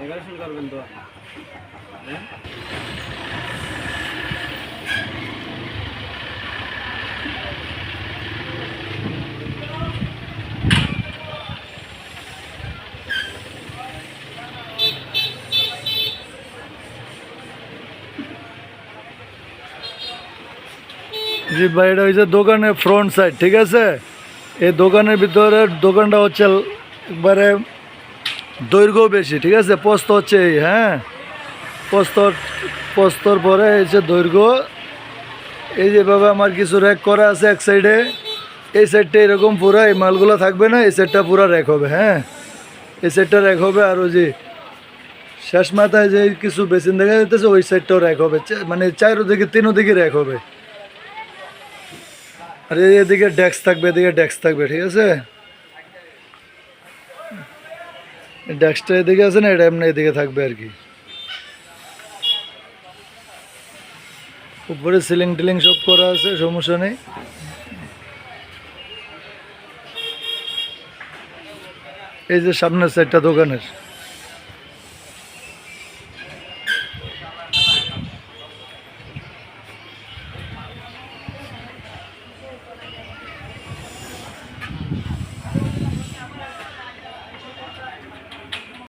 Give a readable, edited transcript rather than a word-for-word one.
Decoration করবেন তো হ্যাঁ জি ভাই, এটা হচ্ছে দোকানের ফ্রন্ট সাইড, ঠিক আছে। এই দোকানের ভিতরে দোকানটা হচ্ছে একবারে দৈর্ঘ্য বেশি, ঠিক আছে। প্রস্থ হচ্ছে এই, হ্যাঁ, প্রস্তর পরে হচ্ছে দৈর্ঘ্য। এই যেভাবে আমার কিছু র্যাক করা আছে এক সাইডে, এই সাইডটা এরকম পুরো এই মালগুলো থাকবে না, এই সাইডটা পুরো র্যাক হবে, হ্যাঁ, এই সাইডটা র্যাক হবে। আর ওই যে শেষ মাথায় যে কিছু বেসিন দেখা যাইতেছে ওই সাইডটাও র্যাক হবে, মানে চারোদিকে তিনোদিকে র্যাক হবে। আর এদিকে ডেস্ক থাকবে, এদিকে ডেস্ক থাকবে, ঠিক আছে। ডেস্কটা এদিকে আছে না, এটা এমনি এদিকে থাকবে আর কি। উপরে সিলিং টিলিং সব করা আছে, সমস্যা নেই। এই যে সামনের সাইডটা দোকানের।